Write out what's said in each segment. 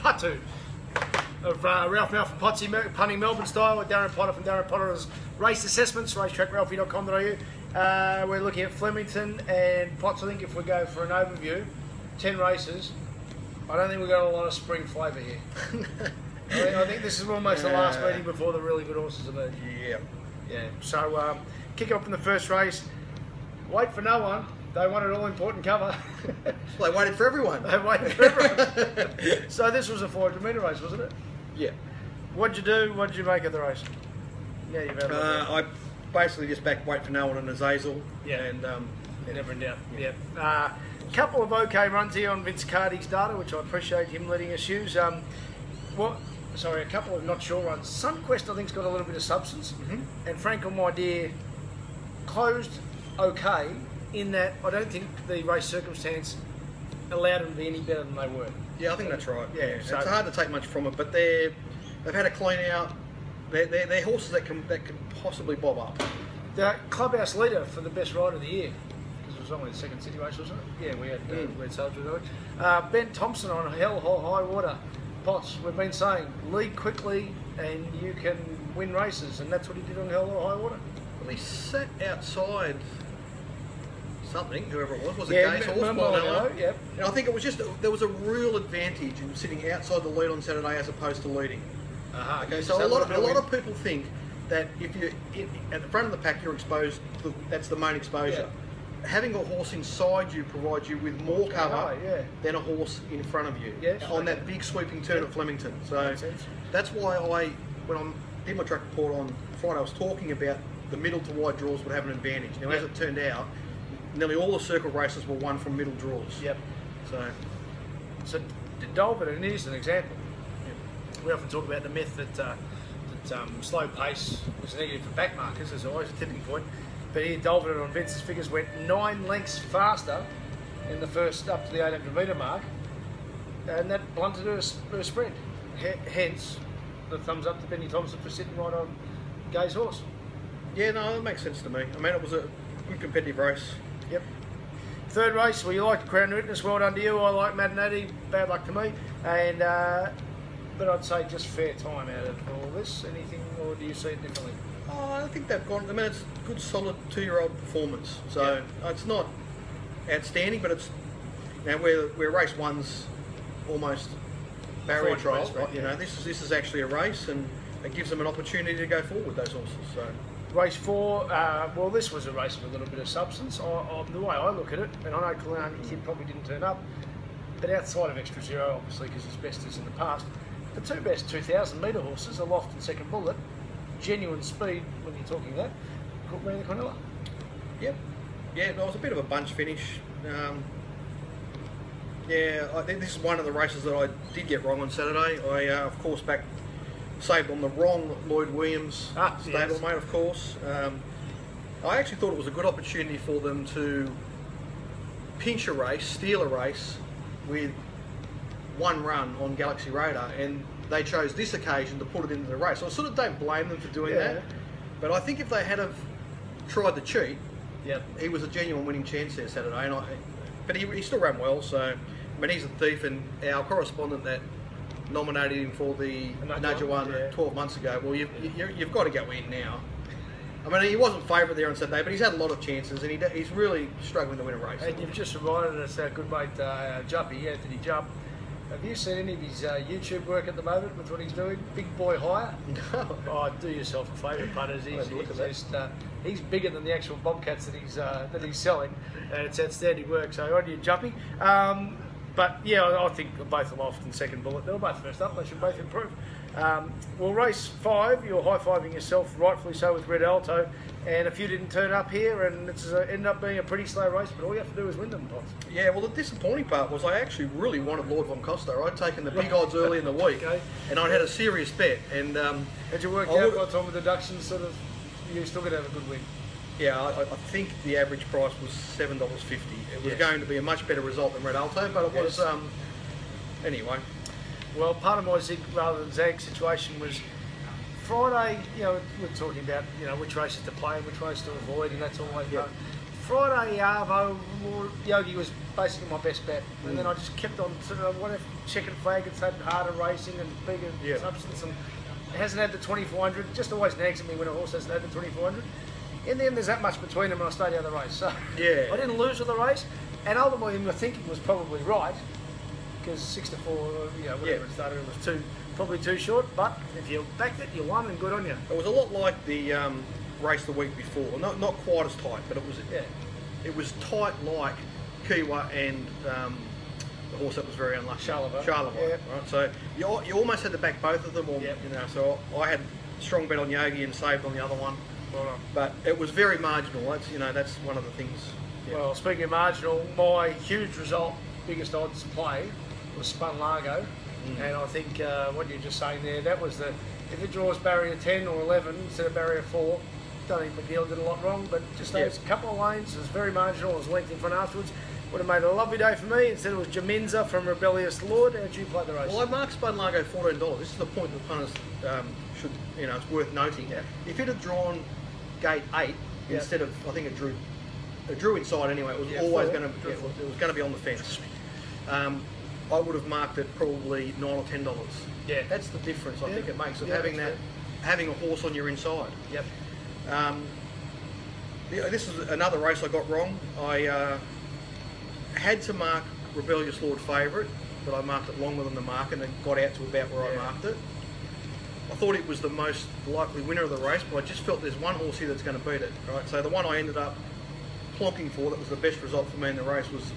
Patu of Ralph from Punting Melbourne style with Darren Potter from Darren Potter's Race Assessments, racetrackralphy.com.au. We're looking at Flemington and Potts. I think if we go for an overview, 10 races, I don't think we've got a lot of spring flavour here. I think this is almost the last meeting before the really good horses emerge. Yeah. So kick off in the first race. Wait for no one. They wanted all important cover. Well, they waited for everyone. They waited for everyone. So this was a 400 metre race, wasn't it? Yeah. What'd you do? What did you make of the race? Yeah, you've had I basically just backed Wait for No One and Azazel. Yeah. And never in doubt. Yeah. Couple of okay runs here on Vince Cardi's data, which I appreciate him letting us use. A couple of not sure runs. Sunquest, I think, has got a little bit of substance. And Frank and My Dear closed okay in that I don't think the race circumstance allowed them to be any better than they were. Yeah, I think that's right. Yeah, So, it's hard to take much from it, but they've had a clean out. They're horses that can possibly bob up. The clubhouse leader for the best ride of the year, because it was only the second city race, wasn't it? Yeah, we had Soldier do it. Ben Thompson on Hell High Water. Potts, we've been saying, lead quickly and you can win races, and that's what he did on Hell High Water. Well, he sat outside something, whoever it was it Gay's horse? Yep. And I think it was just, there was a real advantage in sitting outside the lead on Saturday as opposed to leading. Okay, so a lot of people think that if you're at the front of the pack, you're exposed, that's the main exposure. Yeah. Having a horse inside you provides you with more cover than a horse in front of you on that big sweeping turn at Flemington. So that's why when I did my track report on Friday, I was talking about the middle to wide draws would have an advantage. Now, as it turned out, nearly all the circle races were won from middle draws. Yep. So Darren is an example. We often talk about the myth that slow pace was negative for back markers. There's always a tipping point. But here, Darren on Vince's figures went 9 lengths faster in the first up to the 800 metre mark, and that blunted her spread. Hence, the thumbs up to Benny Thompson for sitting right on Gay's horse. Yeah, no, that makes sense to me. I mean, it was a good competitive race. Yep. Third race, well, you like Crown Witness, well done to you. I like Madinati, bad luck to me. And but I'd say just fair time out of all this. Anything, or do you see it differently? Oh, I think they've gone. I mean, it's a good, solid 2-year-old performance. So it's not outstanding, but it's where race one's almost barrier trial. Right? You know, this is actually a race, and it gives them an opportunity to go forward. Those horses. So. Race 4, well, this was a race with a little bit of substance. The way I look at it, and I know Kalani Kid probably didn't turn up, but outside of Extra Zero, obviously, because his best is in the past, the two best 2,000 metre horses, Aloft and Second Bullet, genuine speed when you're talking that, ran the Cornella. Yep. Yeah, it was a bit of a bunch finish. I think this is one of the races that I did get wrong on Saturday. I, of course, saved on the wrong Lloyd Williams stablemate, of course. I actually thought it was a good opportunity for them to pinch a race, steal a race with one run on Galaxy Radar, and they chose this occasion to put it into the race. So I sort of don't blame them for doing that, but I think if they had have tried to cheat, he was a genuine winning chance there Saturday. But he still ran well, so I mean, he's a thief, and our correspondent that nominated him for the Nudger one 12 months ago. Well, you've got to go in now. I mean, he wasn't favourite there on Saturday, but he's had a lot of chances, and he's really struggling to win a race. And you've just reminded us, our good mate Juppy, Anthony Jupp. Have you seen any of his YouTube work at the moment with what he's doing? Big Boy Hire? No. Oh, do yourself a favour, punters. He's bigger than the actual Bobcats that he's selling, and it's outstanding work. So on you, Juppy. But yeah, I think both Aloft and Second Bullet, they were both first up, they should both improve. Well, race 5, you're high-fiving yourself, rightfully so, with Red Alto, and a few didn't turn up here, and it's ended up being a pretty slow race, but all you have to do is win them, Potts. Yeah, well, the disappointing part was I actually really wanted Lord Von Costa. I'd taken the big odds early in the week, and I'd had a serious bet. And had you worked out by the time of deductions, sort of, you're still going to have a good win? Yeah, I think the average price was $7.50. It was going to be a much better result than Red Alto, but it was, anyway. Well, part of my zig rather than zag situation was Friday, we're talking about, which races to play and which races to avoid, and that's always Friday, Arvo, Yogi was basically my best bet. And then I just kept on whatever checking flag. It's had harder racing and bigger substance, and it hasn't had the 2400. It just always nags at me when a horse hasn't had the 2400. In the end, there's that much between them, and I stayed out of the race. So yeah, I didn't lose with the race, and ultimately my thinking was probably right, because 6 to 4, whatever it started, it was probably too short. But if you backed it, you won, and good on you. It was a lot like the race the week before. Not quite as tight, but it was tight like Kiwa and the horse that was very unlucky. Charleville. Right? So you almost had to back both of them. Or, so I had a strong bet on Yogi and saved on the other one. But it was very marginal. That's one of the things. Yeah. Well, speaking of marginal, my huge result, biggest odds play, was Spun Largo, and I think what you're just saying there, that was if it draws barrier 10 or 11 instead of barrier 4, don't think McNeil did a lot wrong, but just those couple of lanes, it was very marginal. It was length in front afterwards. Would have made it a lovely day for me. Instead it was Jaminza from Rebellious Lord. How'd you play the race? Well, I marked Spun Largo $14. This is the point that punters should, it's worth noting. Yeah. If it had drawn gate 8 instead of, I think it drew inside anyway. It was always going to, it was going to be on the fence. I would have marked it probably $9 or $10. Yeah, that's the difference I think it makes of having a horse on your inside. Yep. This is another race I got wrong. I had to mark Rebellious Lord favourite, but I marked it longer than the mark and then got out to about where I marked it. I thought it was the most likely winner of the race, but I just felt there's one horse here that's going to beat it. Right, so the one I ended up plonking for, that was the best result for me in the race, was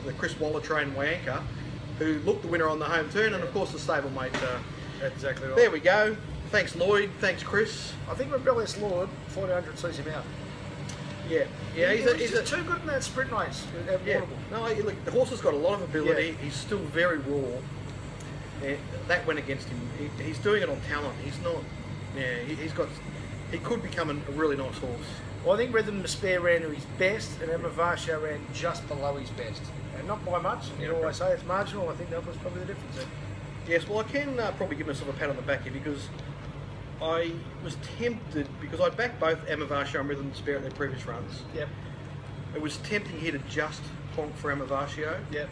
the Chris Waller trained Wayanka, who looked the winner on the home turn, and of course the stablemate. That's exactly right. There we go. Thanks Lloyd, thanks Chris. I think Rebellious Lord, 1400 sees him out. Yeah, he's too good in that sprint race. No, look, the horse has got a lot of ability. Yeah. He's still very raw. And that went against him. He's doing it on talent. He's not. Yeah, he could become a really nice horse. Well, I think Rhythm Despair ran to his best, and Amavasha ran just below his best, and not by much. You always say it's marginal. I think that was probably the difference there. Yes, well, I can probably give myself a pat on the back here because I was tempted, because I'd backed both Amavasha and Rhythm Despair at their previous runs. Yep. It was tempting here to just honk for Amavasha. Yep.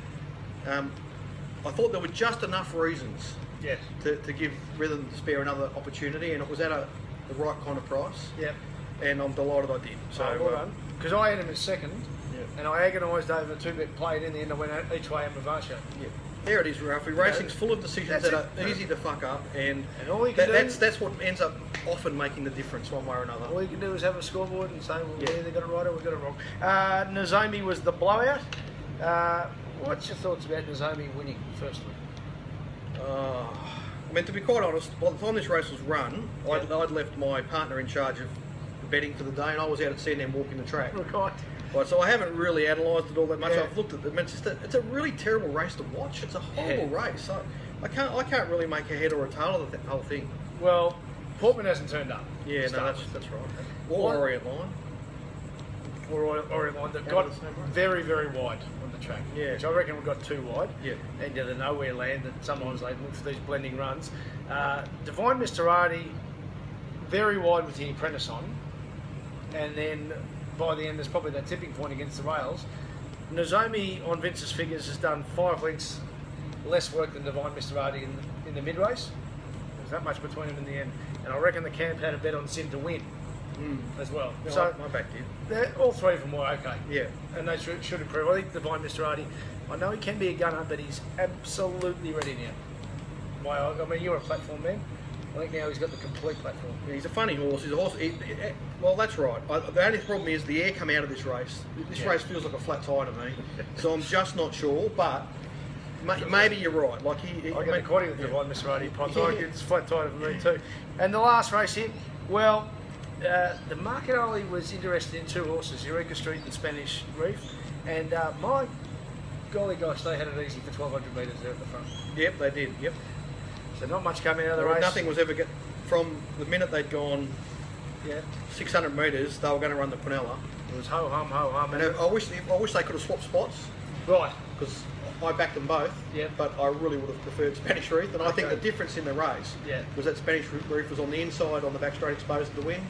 I thought there were just enough reasons yes. to give Rhythm Despair another opportunity, and it was at the right kind of price. Yep. And I'm delighted I did. So, well done. Because I had him as second, and I agonised over 2-bet play, and in the end I went each way Amavasha. Yeah. There it is, Ralphie. Racing's full of decisions that are easy to fuck up, and all you can that's what ends up often making the difference one way or another. All you can do is have a scoreboard and say, well, we either got it right or we got it wrong. Nozomi was the blowout. What's your thoughts about Nozomi winning, firstly? I mean, to be quite honest, by the time this race was run, I'd left my partner in charge of the betting for the day, and I was out at CNM walking the track. Right, so I haven't really analysed it all that much. I've looked at them. It's a really terrible race to watch. It's a horrible race. I can't really make a head or a tail of the whole thing. Well, Portman hasn't turned up. Yeah, no, that's right. Or Orient Line. Or Orient Line that got very, very wide on the track. Yeah. Which I reckon we got too wide. Yeah. Into the nowhere land that sometimes they look for these blending runs. Divine Misterati, very wide with the apprentice on. And then by the end, there's probably that tipping point against the rails. Nozomi on Vince's figures has done 5 lengths less work than Divine Misterati in the mid race. There's that much between them in the end, and I reckon the camp had a bet on Sim to win as well. No, so my back did. All three of them were okay. Yeah, and they should improve. I think Divine Misterati, I know he can be a gunner, but he's absolutely ready now. I mean, you're a platform man. I think now he's got the complete platform. Yeah, he's a funny horse. He's a horse. Well, that's right. The only problem is the air come out of this race. This race feels like a flat tire to me. So I'm just not sure. But maybe you're right. Like I get according with Divine Misterati pots. It's flat tire for me too. And the last race here, well, the market only was interested in 2 horses, Eureka Street and Spanish Reef. And my golly gosh, they had it easy for 1,200 metres there at the front. Yep, they did. Yep. So not much coming out of the race. Nothing was ever from the minute they'd gone 600 metres, they were going to run the Prunella. It was ho hum ho hum. And I wish they could have swapped spots. Right. Because I backed them both, but I really would have preferred Spanish Reef, and I think the difference in the race was that Spanish Reef was on the inside on the back straight exposed to the wind,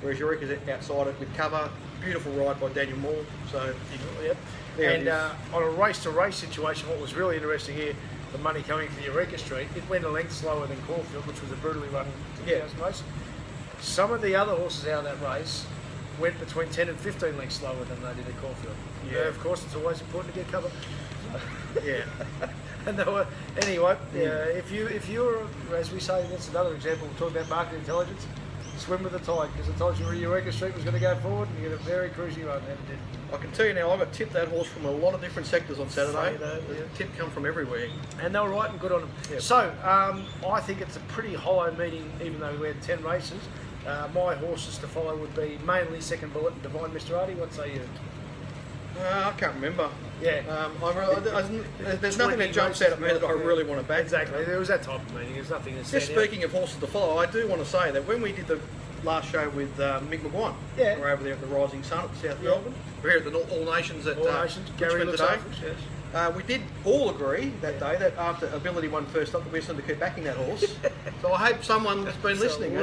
whereas Eureka's outside it with cover. Beautiful ride by Daniel Moore. So, and on a race-to-race situation, what was really interesting here, the money coming for the Eureka Street, it went a length slower than Caulfield, which was a brutally run 2000 race. Some of the other horses out of that race went between 10 and 15 lengths slower than they did at Caulfield. Of course, it's always important to get cover. And anyway, if you're, as we say, that's another example. We're talking about market intelligence. Swim with the tide, because I told you Eureka Street was going to go forward, and you get a very cruisy run. And it did. I can tell you now, I got tipped that horse from a lot of different sectors on Saturday. Tip come from everywhere, and they were right and good on them. So I think it's a pretty hollow meeting, even though we had 10 races. My horses to follow would be mainly Second Bullet and Divine Mr. Artie. What say you? I can't remember. Yeah. There's nothing that jumps out at me that I really want to back. Exactly. There was that type of meeting. There's nothing that's just speaking of horses to follow, I do want to say that when we did the last show with Mick McGuire, we're over there at the Rising Sun at South Melbourne. We're here at the All Nations at Richmond today. We did all agree that day that after Ability won first up, we to keep backing that horse. So I hope someone's been listening.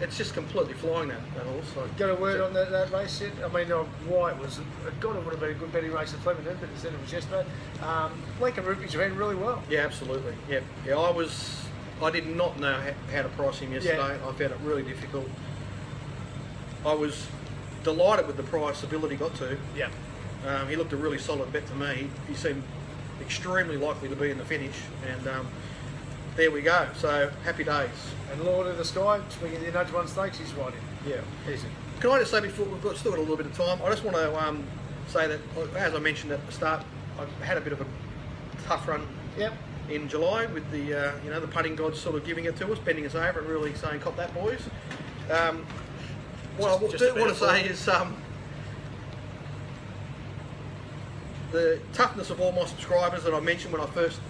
It's just completely flying that horse. Got a word on that race yet? I mean, why it was? God, it would have been a good betting race at Flemington, but instead it was yesterday. Lincoln Rupert ran really well. Yeah, absolutely. Yeah. I did not know how to price him yesterday. I found it really difficult. I was delighted with the price Ability got to. Yeah. He looked a really solid bet to me. He seemed extremely likely to be in the finish, and there we go. So happy days. And Lord of the Sky, swinging the nudge one stakes, he's riding. Yeah, easy. Can I just say before we've still got a little bit of time? I just want to say that, as I mentioned at the start, I had a bit of a tough run. In July with the the punting gods sort of giving it to us, bending us over, and really saying, "Cop that, boys." What I do want to say is the toughness of all my subscribers that I mentioned when I first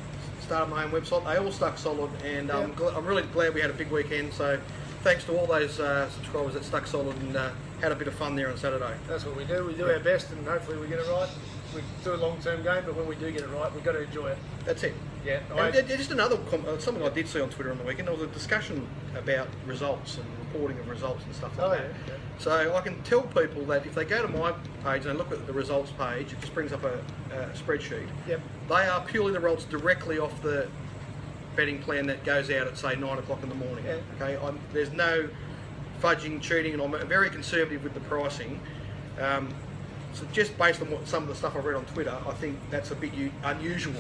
started my own website, they all stuck solid, and I'm really glad we had a big weekend. So thanks to all those subscribers that stuck solid and had a bit of fun there on Saturday. That's what we do. We do our best, and hopefully we get it right. We do a long-term game, but when we do get it right, we've got to enjoy it. That's it. Yeah. Just another something I did see on Twitter on the weekend. There was a discussion about results and reporting of results and stuff like that. Yeah. So I can tell people that if they go to my page and look at the results page, it just brings up a spreadsheet. They are purely the results directly off the betting plan that goes out at say 9 o'clock in the morning. Okay. There's no fudging, cheating, and I'm very conservative with the pricing. So just based on some of the stuff I've read on Twitter, I think that's a bit unusual.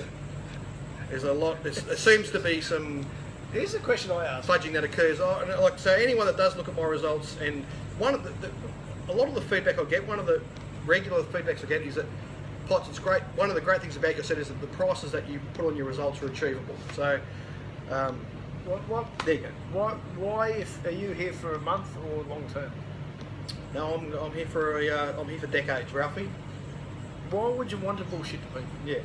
There's a lot. There seems to be some. Here's a question I asked. Fudging that occurs. So anyone that does look at my results, and one of a lot of the feedback I get, one of the regular feedbacks I get is that Potts, it's great. One of the great things about your set is that the prices that you put on your results are achievable. So. There you go. Why? Are you here for a month or long term? No, I'm here for decades, Ralphie. Why would you want to bullshit to people? Yeah.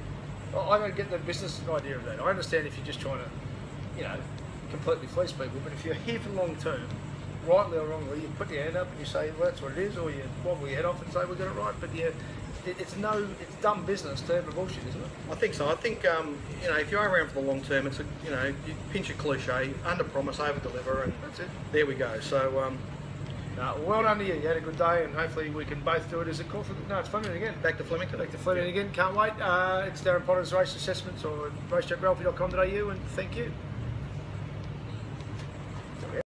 I don't get the business idea of that. I understand if you're just trying to, completely fleece people, but if you're here for long term, rightly or wrongly, you put your hand up and you say, well, that's what it is, or you wobble your head off and say, we got it right, but it's dumb business to have a bullshit, isn't it? I think so. I think, if you're around for the long term, it's you pinch a cliche, under promise, over deliver, and that's it. There we go. So, well done to you. You had a good day, and hopefully we can both do it. Is it Caulfield? No, it's Flemington again. Back to Flemington. Back to Flemington again. Can't wait. It's Darren Potter's Race Assessments or RaceTrackRalphy.com.au, and thank you.